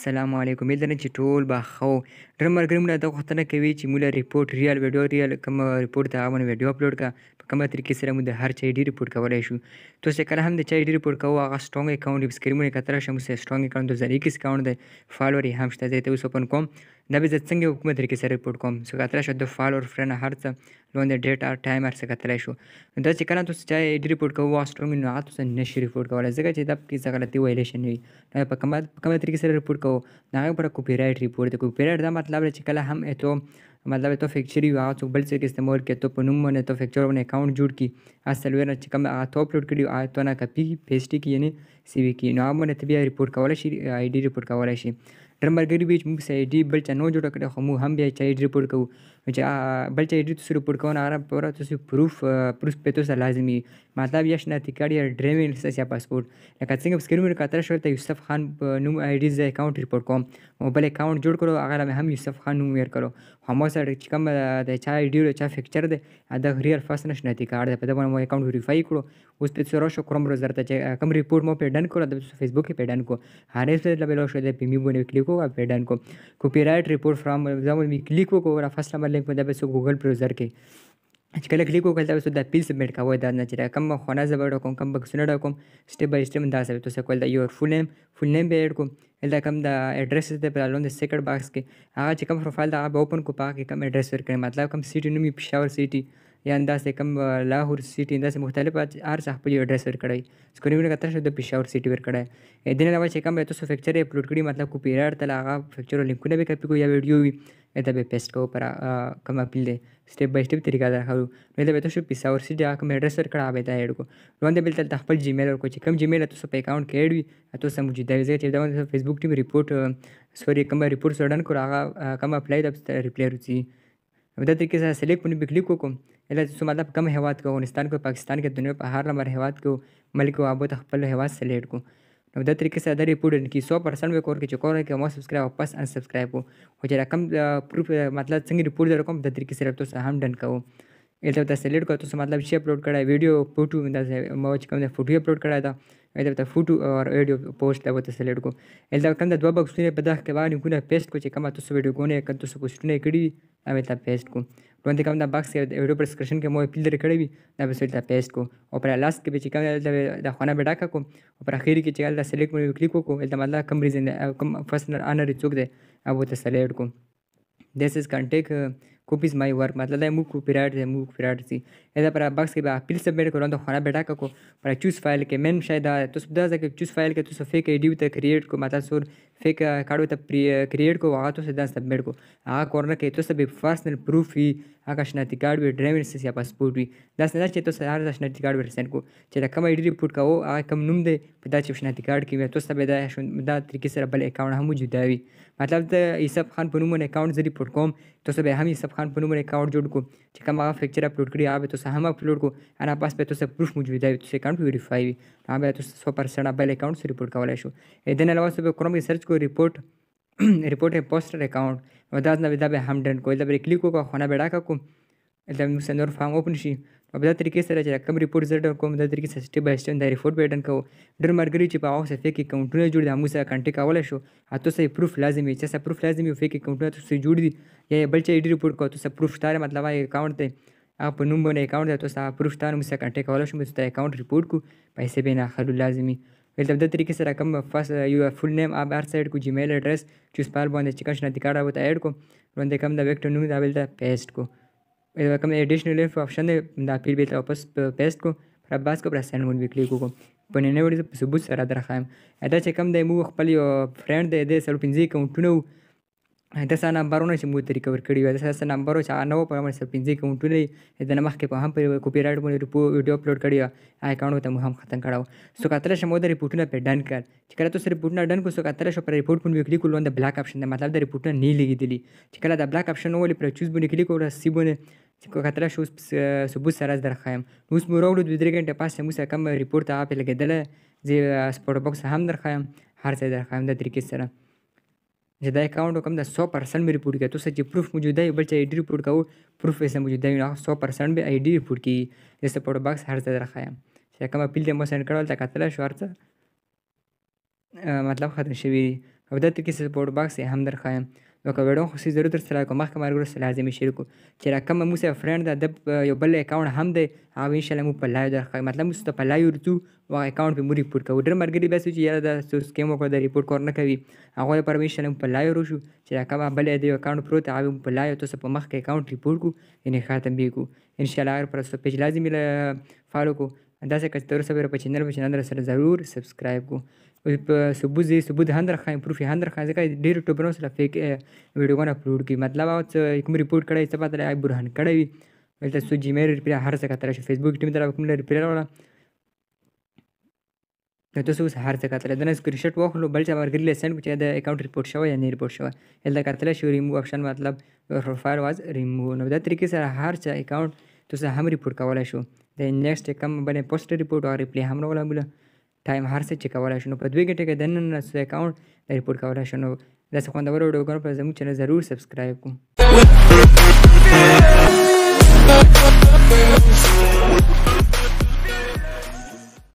السلام علیکم امید لرم چې ټول به ښه وو. ډېر ملګري مو دا غوښتنه کوي چې موږ ریپورټ ریال ویډیو کوم ریپورټ ته هغه ویډیو اپلوډ کړه په کومه طریقې سره موږ د هر چا آی ډي ریپورټ کولی شو. تو چې کله هم د چا آی ډي ریپورټ کوو هغه سټرونګ اکاونټ په سکرین باندې کتلی شئ. موږ سټرونګ اکاونټ 2021 اکاونټ دی، فالوور یې هم شته. زه یې ته اوس اوپن کوم. دا به زه څنګه په کومه طریقې سره ریپورټ کوم. سو کتلی شو د فالوور فرند هر څه لون د ډیټ ټایم هر څه کتلی شو. دا چې کله تاسو چا آی ډي ریپورټ کوو هغه سټرونګ نو هغه تاسو نشئ ریپورټ کولی ځکه چې دا پکې څه غلطي ویلی شي نه وي. په کومه طریقې سره ریپورټ کوو د هغې لپاره کاپي رایټ ریپورټ دی. کاپي رایټ دا مطلب دی چې کله هم تو مطلب تو فیکچر وي هغه څوک بل څه کې استعمال کړي، تو په نوم باندې تو فیکچر باندې اکاونټ جوړ کړي اصل ویره چې کوم هغه تو اپلوډ کړي هغه تو نه کاپي پیسټ کړي یعنې سیوي کړي نو هغه باندې ته بیا ریپورټ کولی شي، آی ډي ریپورټ کولی شي. ډېر ملګري وي چې موږ سه آی ډي بل چا نو جوړه کړې خو موږ هم بیا چې آی ډي ریپورټ کوو نو چې بل چا آی ډي تاسو ریپورټ کوو نو هغه پوره تاسو پروف پرې تاسو لازمي مطلب یا شناختی کارت یا ډرایوینګ لایسنس یا پاسپورټ. لکه څنګه په سکرین باندې کتلی شو دلته یوسف خان په نوم آی ډي زه اکاونټ ریپورټ کوم او بل اکاونټ جوړ کړو هغه له هم یوسف خان نوم ور کړو. همو سره چې کوم د چا آی ډي او چا فیکچر دی د ریل فاست نشناختی کارت دی په دې باندې مو اکاونټ ویریفای کړو. اوس په تاسو راشو کروم براوزر ته چې کوم ریپورټ مو په ډن کړو د فیسبوک په ډن کو هر څه له بل شو د پی می باندې کلیک کو په ډن کو کاپی رایټ ریپورټ فرام زموږ می کلیک وکړو را فرست نمبر لینک په د ګوګل براوزر کې چې کله کلیک وکړل تاسو د اپیل سبمیټ کوئ دا نه چې کوم خونه زبر کوم کوم بکسونه ډکوم سټپ بای سټپ دا سره تاسو کول دا یور فول نیم به اډ کوم دا کوم د اډرس د په لون د سیکنډ باکس کې هغه چې کوم پروفایل دا به اوپن کو پاک کوم اډرس ورکړي مطلب کوم سیټي نومي پېښور سیټي یا انداسې کوم لاهور سیټي انداسې مختلف هر څه خپل اډرس ورکړی سکرین باندې کتل شو د پېښور سیټي ورکړی د نه علاوه چې کوم تاسو فیکچر اپلوډ کړي مطلب کاپی رایټ تل هغه فیکچر لینکونه به کاپی کو یا ویډیو وي دا به پیسټ کو پر کوم اپیل دی سټپ بای سټپ طریقه دا خو نو دا به تاسو پېښور سیټي هغه کوم اډرس ورکړه به دا اډ کو روان دی بل تل خپل جیمیل ورکو چې کوم جیمیل تاسو په اکاونټ کې اډ وي تاسو موجوده وي چې دا فیسبوک ټیم ریپورټ سوري کوم ریپورټ سړن کو هغه کوم اپلای د ریپلای ورسي دا طریقې سره سلیکټ باندې کلیک وکم اله چې مطلب کوم هیواد کو افغانستان کو پاکستان کې دنیا په هر نمبر هیواد کو ملک او ابو خپل هیواد سلیکټ کو نو دا طریقې سره دا ریپورټ کې 100% وکور کې چې کور کې مو سبسکرایب واپس ان سبسکرایب کو خو چې رقم پروف مطلب څنګه ریپورټ درکوم د طریقې سره تاسو هم ډن کوو اله ته سلیکټ کو تاسو مطلب شی اپلوډ کړای ویډیو فوټو دا مو چې کوم فوټو اپلوډ کړای دا اله ته فوټو او ویډیو پوسټ دا وته سلیکټ کو اله کوم د دوه بکسونه په دغه کې باندې کومه پیسټ کو چې کومه تاسو ویډیو کونه کړه تاسو پوسټونه کړی اوی ته پیسټ کو باندې کوم دا باکس کې ویډیو پر سکرین کې مو اپیل لري کړی وي دا به سیټ پیسټ کو او پر لاست کې چې کوم د خونه به ډاکا کوم او پر اخر کې چې دا سلیکټ مو کلیک وکړو دا مطلب کوم ریزن کوم پرسنل انر څوک دی او ته سلیکټ کو this is can take copies my work मतलब है मुक कॉपीराइट है मुक कॉपीराइट सी ऐसा पर बॉक्स के बाद अपील सबमिट करो तो खाना बेटा को पर चूज फाइल के मेन शायद तो सुविधा है कि चूज फाइल के तो फेक आईडी तो क्रिएट को मतलब सोर फेक कार्ड तो क्रिएट को वहाँ तो सीधा सबमिट को आ कॉर्नर के तो सब पर्सनल प्रूफ ही आका शनाती कार्ड भी ड्राइविंग लाइसेंस या पासपोर्ट भी दस ना चाहिए तो सारा शनाती कार्ड भी सेंड को चला कम आईडी रिपोर्ट का वो आ कम नुम दे पता चीफ शनाती कार्ड की तो सब दा तरीके से बल अकाउंट हम मौजूद है मतलब यूसुफ खान पनुमन अकाउंट से रिपोर्ट कॉम तो सब हम यूसुफ खान पनुमन अकाउंट जोड़ को कम आ पिक्चर अपलोड करी आवे तो हम अपलोड को आना पास पे तो सब प्रूफ मौजूद है तो अकाउंट वेरीफाई भी आवे तो 100% बल अकाउंट से रिपोर्ट का वाला शो इधर अलावा सब क्रोम की सर्च को रिपोर्ट रिपोर्ट है पोस्टर अकाउंट वदाज ना विदा हम डन को इधर क्लिक को खाना बेड़ा का को इधर मुझसे नोर फॉर्म ओपन शी अब دا طریقې سره چې کوم ریپورت زړه کوم د طریقې سره سټپ بای سټپ د ریپورټ بیډن کو ډر مرګري چې په اوسه فیک اکاونټونه جوړ د موږ سره کنټیکټ کولای شو اته سه پروف لازمي چې سه پروف لازمي فیک اکاونټونه تاسو جوړ دي یا بل چې ایډي ریپورټ کو تاسو پروف ستاره مطلب اکاونټ ته هغه په نوم باندې اکاونټ ته تاسو پروف ستاره موږ سره کنټیکټ کولای شو چې اکاونټ ریپورټ کو پیسې به نه اخلو لازمي ولته د طریقې سره کوم فرست یو فول نیم اب ار سایډ کو جیمیل اډرس چوز پال باندې چې کښنه د کارت وته اډ کو باندې کوم د ویکټر نوم دا ولته پیسټ کو کوم ایډیشنل انفو آپشن دا پیل به واپس پیسټ کو پر باس کو پر سند ون وی کلیک کو په نه وړي په ثبوت سره درخوایم دا چې کوم د مو خپل یو فرند د 15 اکاونټونه دا سره نمبرونه چې مو طریقه ور کړی و دا سره نمبر چې نو په 15 اکاونټونه د نمخ کې په هم په کاپی رایټ باندې ویډیو اپلوډ کړی اکاونټ ته مو هم ختم کړو سو کتره شمو د ریپورټونه په ډن کړ چې کله تاسو ریپورټونه ډن کو سو کتره شو پر ریپورټ په کلیک کول د بلاک اپشن مطلب د ریپورټونه نه لګیدلی چې کله د بلاک اپشن ولې پر چوز باندې کلیک ور سی باندې چې کتره شو ثبوت سره درخوایم اوس مو راوړو د 3 غنټه پاسه مو سره کوم ریپورټ ته اپ لګیدل زه سپورټ باکس هم درخوایم هر څه درخوایم د طریقې سره چې دا اکاونټ کوم د 100% مې ریپورټ کړه تاسو چې پروف موجود دی بل چې آی ډی ریپورټ کوو پروف یې موجود دی 100% به آی ډی ریپورټ کی د سپورټ باکس هر څه درخوایم چې کوم اپیل دې مو سند کړل تا کتل شو هر څه مطلب ختم شوی او دا طریقې سپورټ باکس یې هم درښایم. نو که ویډیو خوښي ضرور درسره کوم مخکې ملګرو سره لازمي شریک کړو چې را کومه موږ سره فرینډ ده د یو بل اکاونټ هم دی هغه انشاءالله موږ په لایو درښایو مطلب موږ ته په لایو ورځو او هغه اکاونټ پرې موږ ریپورټ کوو. ډېر ملګري بیا چې یاره دا سکیم وکړو دا ریپورټ کار نه کوي هغوی لپاره به انشاءالله موږ په لایو راشو چې را کومه بل د اکاونټ پروت هغه موږ په لایو تاسو په مخکې اکاونټ ریپورټ کړو یعنې ختم به کړو انشاءالله. هغه پر پیج لازمي فالو کړو داسې که تر اوسه پورې په چینل سره ضرور سبسکرایب کړو. په ثبوت هم درښایم پروف یې هم درښایم ځکه ډېرو ټوبرونو سره فیک ویډیوګانې اپلوډ کوي مطلب هغه څه کوم ریپورټ کړی څه پته لري برهان کړی وي دلته څو جیمیل ریپلی هر څه کتلی شو فیسبوک ټیم ته کوم ریپلی راوړه نو تاسو اوس هر څه کتلی د نه سکرین شاټ واخلو بل چا ملګري له سینډ کړو چې د اکاونټ ریپورټ شوی یا نه ریپورټ شوی دلته کتلی شو ریموو آپشن مطلب پروفایل واز ریموو. نو دا طریقې سره هر چا اکاونټ تاسو هم ریپورټ کولی شو د نیکسټ کوم باندې پوسټ ریپورټ او ریپلی هم راوړه ټایم هر څه چې کولی شو نو په 2 غنټې کې دننه اکاونټ ریپورټ کولی شو. نو داسې خوندور ویډیوګانو په زموږ چینل ضرور سبسکرایب کړو.